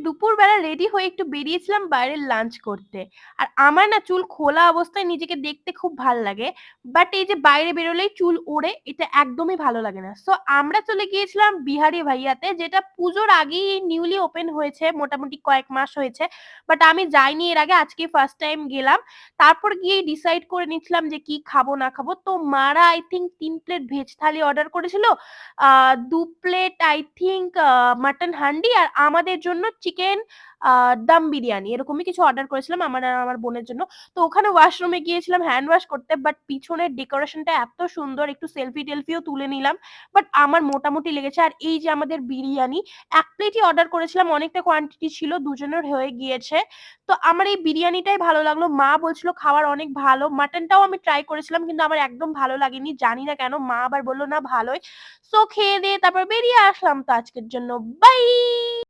দুপুরবেলা রেডি হয়ে একটু বেরিয়েছিলাম বাইরে লাঞ্চ করতে। আর আমার না চুল খোলা অবস্থায় নিজেকে দেখতে খুব ভাল লাগে। বাট এই যে বাইরে বেরোলেই চুল ওড়ে, এটা একদমই ভালো লাগে না। সো আমরা চলে গিয়েছিলাম বিহারি ভাইয়াতে, যেটা পুজোর আগেই নিউলি ওপেন হয়েছে, মোটামুটি কয়েক মাস হয়েছে। বাট আমি যাইনি এর আগে, আজকে ফার্স্ট টাইম গেলাম। তারপর গিয়ে ডিসাইড করে নিচ্ছিলাম যে কি খাবো না খাবো। তো মারা I think 3 plate veg thali order করেছিল, 2 plate I think mutton handi, আর আমাদের জন্য চিকেন দম বিরিয়ানি, এরকমই কিছু অর্ডার করেছিলাম আমার আর আমার বোনের জন্য। তো ওখানে ওয়াশরুমে গিয়েছিলাম হ্যান্ড ওয়াশ করতে, বাট পিছনের ডেকোরেশনটা এত সুন্দর, একটু সেলফি টেলফিও তুলে নিলাম। বাট আমার মোটামুটি লেগেছে। আর এই যে আমাদের বিরিয়ানি, 1 প্লেটই অর্ডার করেছিলাম, অনেকটা কোয়ান্টিটি ছিল, দুজনের হয়ে গিয়েছে। তো আমার এই বিরিয়ানিটাই ভালো লাগলো। মা বলছিল খাবার অনেক ভালো। মাটনটাও আমি ট্রাই করেছিলাম, কিন্তু আমার একদম ভালো লাগেনি, জানি না কেন। মা আবার বললো না ভালোই। সো খেয়ে দিয়ে তারপর বেরিয়ে আসলাম তো আজকের জন্য। বাই।